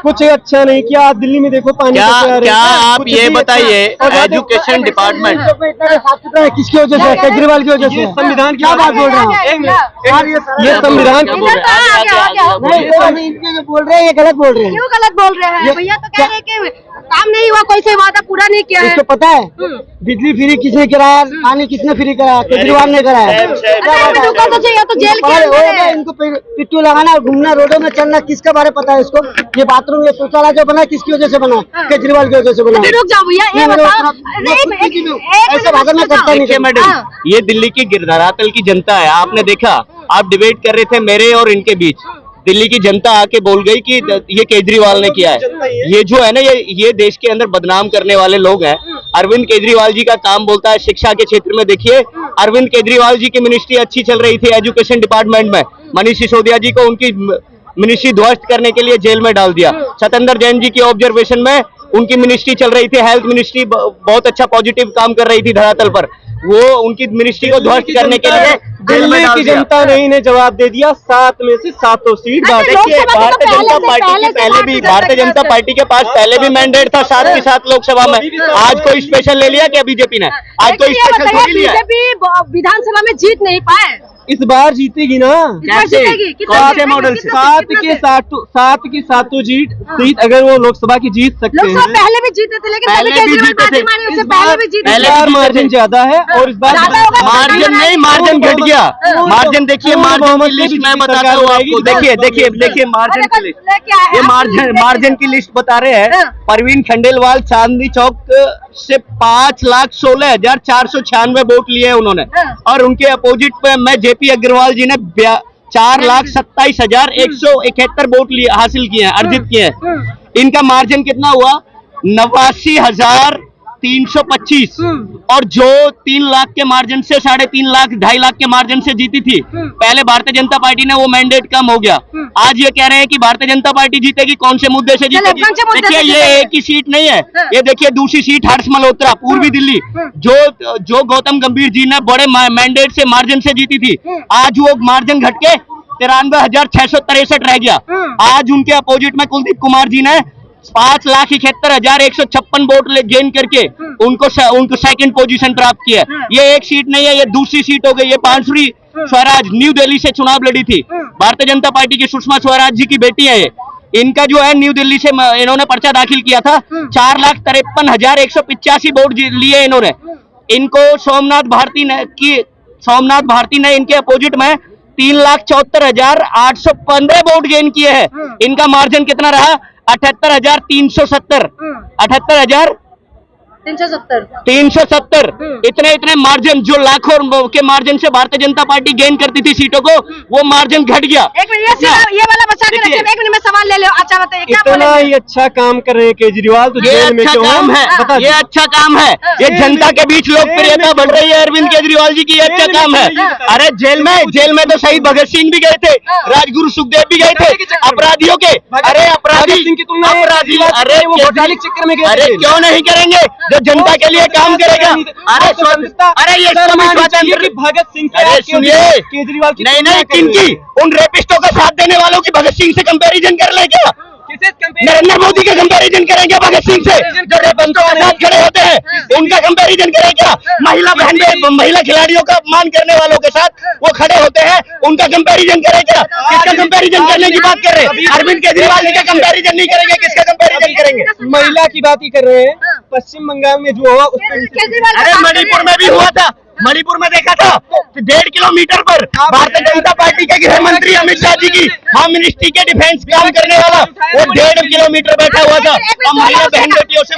कुछ अच्छा नहीं किया। आप दिल्ली में देखो पानी क्या आप ये बताइए, एजुकेशन डिपार्टमेंट साफ सुथरा है किसकी वजह से? केजरीवाल की वजह से। संविधान क्या बात बोल रहे हैं? ये संविधान बोल रहे हैं, ये गलत बोल रहे हैं। क्यों गलत बोल रहे हैं भैया? तो कह रहे हैं कि काम नहीं हुआ, कोई से वादा पूरा नहीं किया है। इसको पता है बिजली फ्री किसने कराया, पानी किसने फ्री कराया? केजरीवाल ने कराया। तो चाहिए तो जेल के अंदर है। इनको पिट्टू लगाना, घूमना, रोडों में चलना किसके बारे पता है इसको? ये बाथरूम, ये शौचालय जो बना किसकी वजह से बना? केजरीवाल की वजह से बना। रुक जाओ भैया, ये बताओ, ऐसे भागना करता नहीं। मैडम, ये दिल्ली की धरातल की जनता है। आपने देखा, आप डिबेट कर रहे थे मेरे और इनके बीच, दिल्ली की जनता आके बोल गई कि ये केजरीवाल ने किया है। ये जो है ना, ये देश के अंदर बदनाम करने वाले लोग हैं। अरविंद केजरीवाल जी का काम बोलता है शिक्षा के क्षेत्र में। देखिए, अरविंद केजरीवाल जी की मिनिस्ट्री अच्छी चल रही थी एजुकेशन डिपार्टमेंट में। मनीष सिसोदिया जी को उनकी मिनिस्ट्री ध्वस्त करने के लिए जेल में डाल दिया। सत्येंद्र जैन जी की ऑब्जर्वेशन में उनकी मिनिस्ट्री चल रही थी, हेल्थ मिनिस्ट्री बहुत अच्छा पॉजिटिव काम कर रही थी धरातल पर। वो उनकी मिनिस्ट्री को ध्वस्त करने के लिए दिल्ली की जनता ने इन्हें जवाब दे दिया। 7 में से 7 सीट। देखिए, भारतीय जनता पार्टी के पास पहले भी मैंडेट था 7 की 7 लोकसभा में। आज कोई स्पेशल ले लिया क्या बीजेपी ने? आज कोई स्पेशल थोड़ी लिया। बीजेपी विधानसभा में जीत नहीं पाए, इस बार जीतेगी ना। कैसे? कौन से मॉडल से? 7 की 7 सीट अगर वो लोकसभा की जीत सकते हैं। लोकसभा पहले भी जीते थे, लेकिन पहले भी जीते थे। पहले भी जीते थे। मार्जिन ज्यादा है और इस बार मार्जिन नहीं, मार्जिन घट गया। मार्जिन देखिए, मार्जिन की लिस्ट मैं बताता हूँ आपको। देखिए मार्जिन की लिस्ट, ये मार्जिन की लिस्ट बता रहे हैं। परवीन खंडेलवाल चांदनी चौक से 5,16,496 वोट लिए उन्होंने, और उनके अपोजिट पे मैं जेपी अग्रवाल जी ने 4,27,171 वोट लिए हासिल किए हैं, अर्जित किए हैं। इनका मार्जिन कितना हुआ? 89,325। और जो 3 लाख के मार्जिन से 3.5 लाख 2.5 लाख के मार्जिन से जीती थी पहले भारतीय जनता पार्टी ने, वो मैंडेट कम हो गया। आज ये कह रहे हैं कि भारतीय जनता पार्टी जीतेगी। कौन से मुद्दे से जीतेगी? देखिए, ये एक ही सीट नहीं है। ये देखिए, दूसरी सीट हर्ष मल्होत्रा, पूर्वी दिल्ली, जो गौतम गंभीर जी ने बड़े मैंडेट से मार्जिन से जीती थी, आज वो मार्जिन घट के 93,663 रह गया। आज उनके अपोजिट में कुलदीप कुमार जी ने 5,71,156 वोट गेन करके उनको सेकंड पोजीशन प्राप्त किया। ये एक सीट नहीं है, ये दूसरी सीट हो गई। ये पांचवी स्वराज न्यू दिल्ली से चुनाव लड़ी थी। भारतीय जनता पार्टी की सुषमा स्वराज जी की बेटी है ये। इनका जो है न्यू दिल्ली से इन्होंने पर्चा दाखिल किया था। 4,53,185 वोट लिए इन्होंने। इनको सोमनाथ भारती ने इनके अपोजिट में 3,74,815 वोट गेन किए हैं। इनका मार्जिन कितना रहा? 78,370। 78,370। इतने मार्जिन, जो लाखों के मार्जिन से भारतीय जनता पार्टी गेन करती थी सीटों को, वो मार्जिन घट गया। एक मिनट, ये वाला बचा के रखिए। 1 मिनट में सवाल ले लो। अच्छा बताइए, क्या इतना ही अच्छा काम कर रहे हैं केजरीवाल, तो जेल में क्यों काम है? ये अच्छा काम है। ये जनता के बीच लोकप्रियता बढ़ रही है अरविंद केजरीवाल जी की। ये अच्छा काम है। अरे जेल में तो शहीद भगत सिंह भी गए थे, राजगुरु सुखदेव भी गए थे, अपराधियों के। अरे अपराधी, अरे चक्कर में अरे क्यों नहीं करेंगे जो जनता के लिए काम करेगा? अरे ये स्वतंत्र भगत सिंह, अरे सुनिए, केजरीवाल की नहीं किनकी? उन रेपिस्टों का साथ देने वालों की भगत सिंह से कंपैरिजन कर ले क्या? नरेंद्र मोदी का कंपैरिजन करेंगे भगत सिंह से? जो रेपिस्टों के साथ खड़े होते हैं उनका कंपैरिजन करें क्या? महिला खिलाड़ियों का अपमान करने वालों के साथ वो खड़े होते हैं, उनका कंपैरिजन करें क्या? किसका कंपैरिजन करने की बात कर रहे हैं? अरविंद केजरीवाल जी का कंपैरिजन नहीं करेंगे, किसका कंपैरिजन करेंगे? महिला की बात ही कर रहे हैं। पश्चिम बंगाल में जो हुआ अरे मणिपुर में भी हुआ था। मणिपुर में देखा था 1.5 किलोमीटर पर भारतीय जनता पार्टी के गृह मंत्री अमित शाह जी की होम मिनिस्ट्री के डिफेंस काम करने वाला वो 1.5 किलोमीटर बैठा हुआ था। और महिला बहन बेटियों से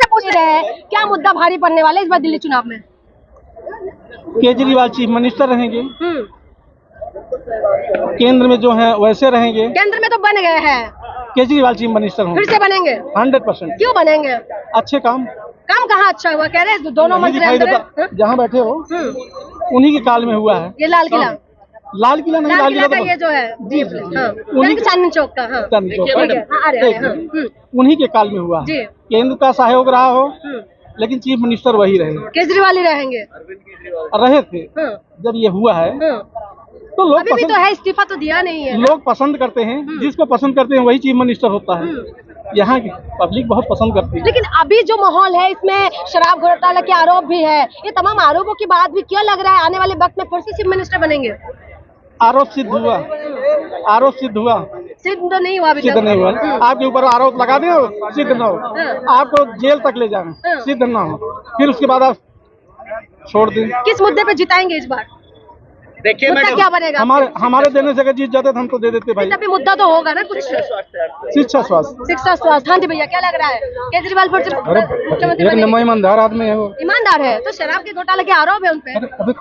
पूछ रहे हैं क्या मुद्दा भारी पड़ने वाला है इस बार दिल्ली चुनाव में? केजरीवाल चीफ मिनिस्टर रहेंगे, केंद्र में जो है वैसे रहेंगे। केंद्र में तो बन गए हैं, केजरीवाल चीफ मिनिस्टर होंगे। फिर से बनेंगे 100%। क्यों बनेंगे? अच्छे काम कहाँ अच्छा हुआ? कह रहे हैं दोनों मंत्री जहाँ बैठे हो उन्हीं के काल में हुआ है। ये लाल किला नहीं, लाल किला ये जो है चांदनी चौक का, उन्हीं के काल में हुआ है। केंद्र का सहयोग रहा हो, लेकिन चीफ मिनिस्टर वही रहेंगे, केजरीवाल ही रहेंगे। रहे थे जब ये हुआ है। तो लोग अभी भी पसंद तो है, इस्तीफा तो दिया नहीं है। लोग पसंद करते हैं, जिसको पसंद करते हैं वही चीफ मिनिस्टर होता है। यहाँ की पब्लिक बहुत पसंद करती है। लेकिन अभी जो माहौल है इसमें शराब घोटाला के आरोप भी है, ये तमाम आरोपों के बाद भी क्या लग रहा है आने वाले वक्त में फिर से चीफ मिनिस्टर बनेंगे? आरोप सिद्ध हुआ, आरोप सिद्ध हुआ, सिद्ध तो नहीं हुआ अभी सिद्ध तक। नहीं हुआ। आपके ऊपर आरोप लगा दें, सिद्ध ना हो, आपको जेल तक ले जाए, सिद्ध ना हो, फिर उसके बाद आप छोड़ दें। किस मुद्दे पे जिताएंगे इस बार? देखिए मुद्दा मैडम, क्या बनेगा? हमारे देने से अगर जीत जाते तो हम तो दे देते भाई। तभी मुद्दा तो होगा ना कुछ। शिक्षा स्वास्थ्य। शिक्षा स्वास्थ्य। हाँ जी भैया, क्या लग रहा है केजरीवाल फिर से मुख्यमंत्री एक बनेंगे? ईमानदार आदमी है वो। ईमानदार है तो शराब के घोटाले के आरोप है उनपे। अभी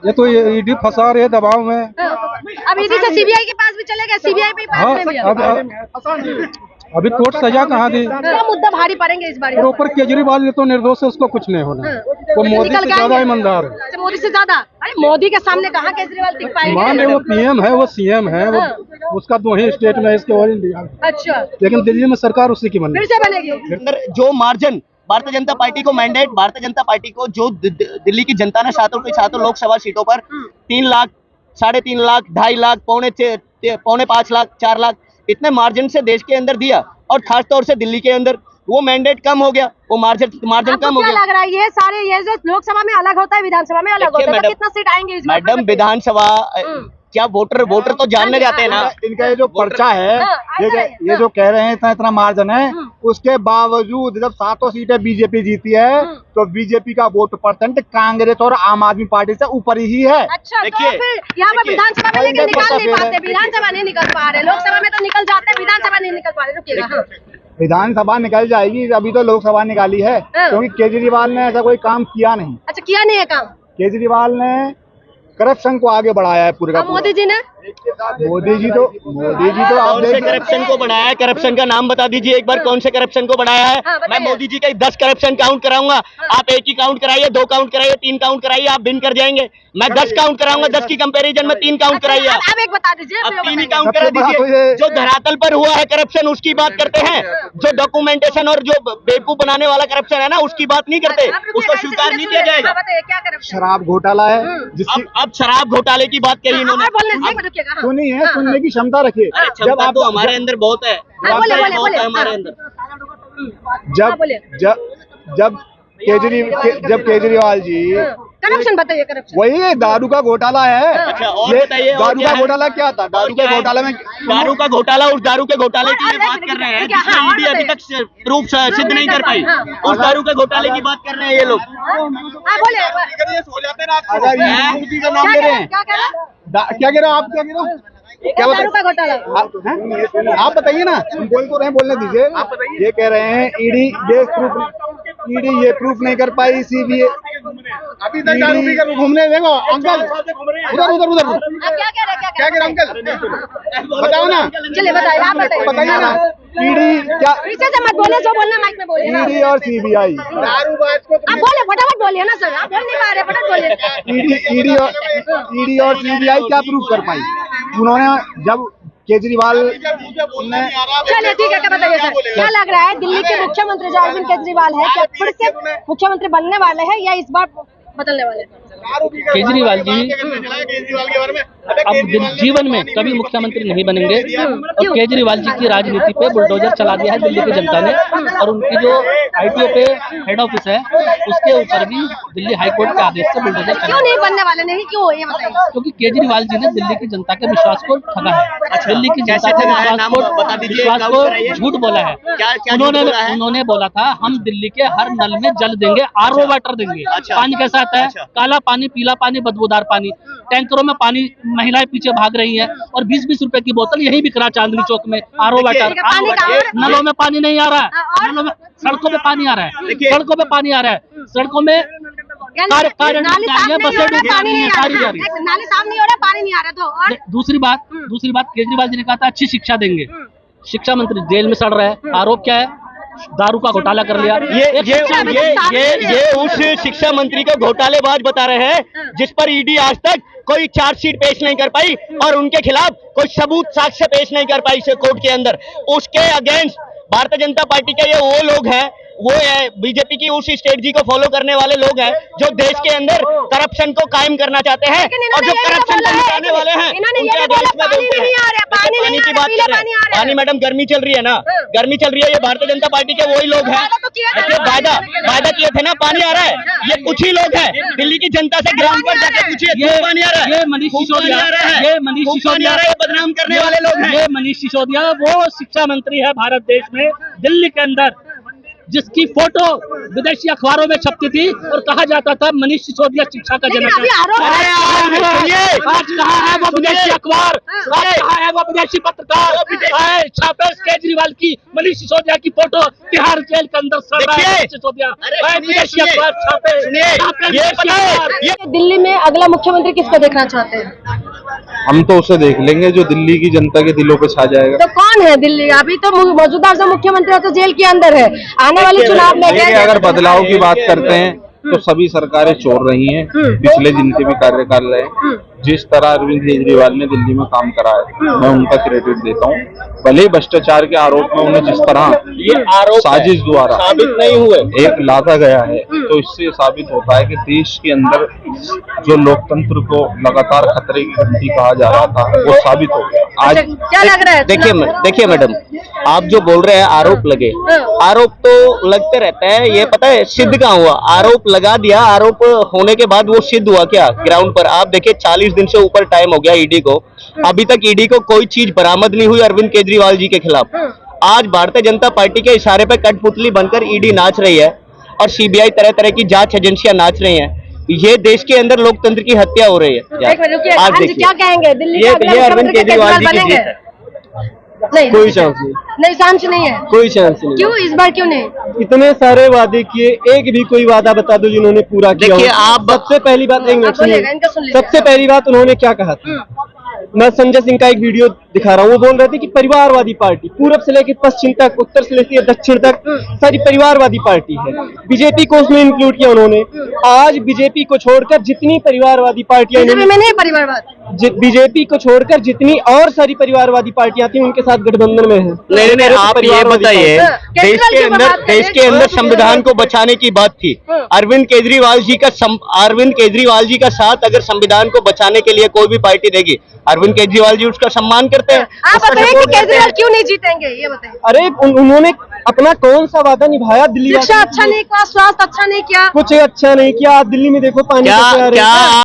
ये तो ईडी फंसा रहे दबाव में। अब इसी से सीबीआई के पास भी चलेगा, सीबीआई पे ही हाँ, पास में भी है। अभी कोर्ट सजा कहाँ दी? क्या मुद्दा भारी पड़ेंगे इस बार? और ऊपर केजरीवाल ये तो निर्दोष है, उसको कुछ नहीं होना। वो मोदी से ज्यादा ईमानदार है। अच्छा, मोदी से ज्यादा? अरे मोदी के सामने कहाँ केजरीवाल टिक मान पाएंगे? ले वो पीएम है, वो सीएम है, वो उसका दो ही स्टेट में है, इसके और इंडिया। अच्छा, लेकिन दिल्ली में सरकार उसी की बनी। फिर से बनेगी? अंदर जो मार्जिन भारतीय जनता पार्टी को मैंडेट, भारतीय जनता पार्टी को जो दिल्ली की जनता ने छात्रों लोकसभा सीटों पर 3 लाख, 3.5 लाख, 2.5 लाख, पौने 5 लाख, 4 लाख इतने मार्जिन से देश के अंदर दिया, और खास तौर से दिल्ली के अंदर वो मैंडेट कम हो गया, वो मार्जिन आपको कम हो क्या गया। लग रहा है ये सारे, ये जो लोकसभा में अलग होता है विधानसभा में अलग होता है, तो कितना सीट आएंगे इस बार? मैडम विधानसभा क्या वोटर तो जानने जाते हैं ना। इनका ये जो पर्चा है, ये जो कह रहे हैं इतना मार्जिन है, उसके बावजूद जब 7 सीटें बीजेपी जीती है तो बीजेपी का वोट परसेंट कांग्रेस और आम आदमी पार्टी से ऊपर ही है। अच्छा, तो देखिए, फिर यहाँ पर विधानसभा में लेकिन निकाल नहीं पाते, विधानसभा नहीं निकल पा रहे, लोकसभा में तो निकल जाते हैं, विधानसभा नहीं निकल पा रहे। रुकिएगा, हाँ। विधानसभा निकल जाएगी, अभी तो लोकसभा निकाली है, क्योंकि केजरीवाल ने ऐसा कोई काम किया नहीं। अच्छा, किया नहीं है काम? केजरीवाल ने करप्शन को आगे बढ़ाया है पूरे का पूरा। मोदी जी ने? मोदी जी तो आप कौन से करप्शन को बढ़ाया है? करप्शन का नाम बता दीजिए एक बार, कौन से करप्शन को बढ़ाया है? हाँ, मैं मोदी जी का 10 करप्शन काउंट कराऊंगा, आप एक ही काउंट कराइए, 2 काउंट कराइए, 3 काउंट कराइए, आप बिन कर जाएंगे। मैं 10 काउंट कराऊंगा, 10 की कंपैरिजन में 3 काउंट कराइए। आप एक बता दीजिए, अब फिर वो 3 ही बताएंगे। काउंट करा दीजिए। जो धरातल पर हुआ है करप्शन उसकी बात करते हैं, जो डॉक्यूमेंटेशन और जो बेवकूफ बनाने वाला करप्शन है ना उसकी बात नहीं करते, आप रुकिएगा, उसको स्वीकार नहीं किया जाएगा। हाँ, बताइए क्या करप्शन? शराब घोटाला है, जिसकी अब शराब घोटाले की बात कही इन्होंने। रुकिएगा, हाँ। सुनी है, सुनने की क्षमता रखिए। अरे क्षमता तो हमारे अंदर बहुत है, हाँ, बोले, बोले, बहुत है बोले, हमारे हाँ। अंदर। हाँ, बोलिए। जब केजरीवाल जी, करप्शन बताइए, करप्शन। वही है दारू का घोटाला है। अच्छा, और ये बताइए, और दारू क्या का है? घोटाला क्या था? दारू के घोटाले में दारू का घोटाला, उस दारू के घोटाले की ये और बात कर रहे हैं क्या- जिसमें हाँ, और ईडी अभी बताइए। तक प्रूफ सिद्ध नहीं कर पाई, उस दारू के घोटाले की बात कर रहे हैं ये लोग। हाँ, बोले। अगर ये यूपी का नाम ले रहे हैं, क्या कह रहे हैं? क्या कह रहे हो आप? क्या कह रहे हो? क्या दारू का घोटाला। आप बताइए ना, हम बोल तो रहे हैं, बोलने दीजिए। आप बताइए। ये कह रहे हैं ईडी ये प्रूफ नहीं कर पाई, सीबीआई अभी तक दारू पी कर घूमने। देखो अंकल, उधर आप क्या कह रहे हैं? क्या कह रहे हैं अंकल? बताओ ना, चलिए बताइए, आप बताइए ना। ईडी क्या, पीछे से मत बोले, जो बोलना माइक में बोलिए। हाँ। ईडी और सीबीआई आप बोले, फटाफट बोलिए ना सर, आप बोल नहीं पा रहे, फटाफट बोलिए। ईडी और सीबीआई क्या प्रूफ कर पाई? उन्होंने जब केजरीवाल ने, चलिए ठीक है, क्या बताइए सर, क्या लग रहा है दिल्ली के मुख्यमंत्री जो अरविंद केजरीवाल है, क्या फिर से मुख्यमंत्री बनने वाले हैं या इस बार बदलने वाले हैं? केजरीवाल जी अब जीवन में कभी मुख्यमंत्री नहीं बनेंगे, और केजरीवाल जी की राजनीति पे बुलडोजर चला दिया है दिल्ली की जनता ने, और उनकी जो आईटीओ पे हेड ऑफिस है उसके ऊपर भी दिल्ली हाईकोर्ट के आदेश से बुलडोजर चला। क्यों नहीं बनने वाले? नहीं क्यों, ये बताइए। क्योंकि केजरीवाल जी ने दिल्ली की जनता के विश्वास को ठगा है, दिल्ली की जनता के विश्वास को झूठ बोला है। उन्होंने बोला था हम दिल्ली के हर नल में जल देंगे, आरओ वाटर देंगे। पानी कैसा आता है? काला पानी, पीला पानी, बदबूदार पानी, टैंकरों में पानी, महिलाएं पीछे भाग रही हैं, और 20-20 रुपए की बोतल यही बिक रहा चांदनी चौक में। आरओ वाटर, नलों में पानी नहीं आ रहा है, नलों में, सड़कों पे पानी आ रहा है, सड़कों पे पानी आ रहा है, सड़कों में नाली साफ नहीं हो रहा, पानी नहीं आ रहा। तो और दूसरी बात केजरीवाल जी ने कहा था अच्छी शिक्षा देंगे, शिक्षा मंत्री जेल में सड़ रहा है। आरोप क्या है? दारू का घोटाला कर लिया। ये उस शिक्षा मंत्री को घोटालेबाज बता रहे हैं जिस पर ईडी आज तक कोई चार्जशीट पेश नहीं कर पाई और उनके खिलाफ कोई सबूत साक्ष्य पेश नहीं कर पाई कोर्ट के अंदर। उसके अगेंस्ट भारतीय जनता पार्टी के ये वो लोग हैं वो है बीजेपी की उस स्ट्रेटजी को फॉलो करने वाले लोग हैं जो देश के अंदर करप्शन को कायम करना चाहते हैं और जो करप्शन को मिटाने वाले हैं उनके अगेंस्ट में बोलते हैं। पानी की बात कर रहे हैं, पानी मैडम गर्मी चल रही है ना, गर्मी चल रही है, ये भारतीय जनता पार्टी के वही लोग हैं जो वादा किए थे ना, पानी आ रहा है, ये कुछ ही लोग हैं। दिल्ली की जनता से ग्राउंड पर जाकर पूछिए, पानी आ रहा है, ये मनीष सिसोदिया ये बदनाम करने वाले लोग हैं। ये मनीष सिसोदिया वो शिक्षा मंत्री है भारत देश में, दिल्ली के अंदर, जिसकी फोटो विदेशी अखबारों में छपती थी और कहा जाता था मनीष सिसोदिया शिक्षा का जनक है। आज कहाँ है वो विदेशी अखबार, आज कहाँ है वो विदेशी पत्रकार, छापे केजरीवाल की मनीष सिसोदिया की फोटो तिहाड़ जेल के अंदर सड़ रहा है सिसोदिया, विदेशी अखबार छापे। दिल्ली में अगला मुख्यमंत्री किसको देखना चाहते हैं? हम तो उसे देख लेंगे जो दिल्ली की जनता के दिलों पे छा जाएगा। तो कौन है दिल्ली? अभी तो मौजूदा जो मुख्यमंत्री है तो जेल के अंदर है, आने वाले चुनाव में अगर बदलाव की बात करते हैं तो सभी सरकारें चोर रही हैं, पिछले जिनके भी कार्यकाल रहे। जिस तरह अरविंद केजरीवाल ने दिल्ली में काम करा है मैं उनका क्रेडिट देता हूँ। भले ही भ्रष्टाचार के आरोप में उन्हें जिस तरह ये आरोप साजिश द्वारा साबित नहीं हुए एक लादा गया है, तो इससे साबित होता है कि देश के अंदर जो लोकतंत्र को लगातार खतरे की घंटी कहा जा रहा था वो साबित हो गया। आज क्या लग रहा है? देखिए मैडम, आप जो बोल रहे हैं आरोप लगे, आरोप तो लगते रहते हैं, ये पता है सिद्ध कहाँ हुआ? आरोप लगा दिया, आरोप होने के बाद वो सिद्ध हुआ क्या ग्राउंड पर? आप देखिए 40 दिन से ऊपर टाइम हो गया ईडी को, अभी तक ईडी को कोई चीज बरामद नहीं हुई अरविंद केजरीवाल जी के खिलाफ। आज भारतीय जनता पार्टी के इशारे पे कठपुतली बनकर ईडी नाच रही है और सीबीआई तरह तरह की जांच एजेंसियां नाच रही हैं। ये देश के अंदर लोकतंत्र की हत्या हो रही है। एक मिनट रुकिए, आज क्या कहेंगे? दिल्ली ये का अगला अरविंद मुख्यमंत्री केजरीवाल जी की बनेंगे? जीत है। नहीं, कोई चांस नहीं, नहीं चांस नहीं है। कोई चांस नहीं। क्यों इस बार क्यों नहीं? इतने सारे वादे किए, एक भी कोई वादा बता दो जिन्होंने पूरा किया हो। देखिए आप सबसे पहली बात, एक मिनट सुनिए, इनका सुन लीजिए। सबसे पहली बात उन्होंने क्या कहा था? मैं संजय सिंह का एक वीडियो दिखा रहा हूँ, वो बोल रहे थे कि परिवारवादी पार्टी पूरब से लेकर पश्चिम तक, उत्तर से लेकर दक्षिण तक सारी परिवारवादी पार्टी है। बीजेपी को उसमें इंक्लूड किया उन्होंने। आज बीजेपी को छोड़कर जितनी परिवारवादी पार्टियां, में नहीं परिवारवाद, बीजेपी को छोड़कर जितनी और सारी परिवारवादी पार्टियां थी उनके साथ गठबंधन में है। नहीं, आप ये बताइए, देश के अंदर संविधान को बचाने की बात थी। अरविंद केजरीवाल जी का साथ अगर संविधान को बचाने के लिए कोई भी पार्टी देगी, अरविंद केजरीवाल जी उसका सम्मान करते हैं। आप बताइए कि केजरीवाल क्यों नहीं जीतेंगे, ये बताइए। अरे उन्होंने अपना कौन सा वादा निभाया? दिल्ली शिक्षा अच्छा नहीं किया, स्वास्थ्य अच्छा नहीं किया, कुछ अच्छा नहीं किया। दिल्ली में देखो पानी कैसे आ रहा है।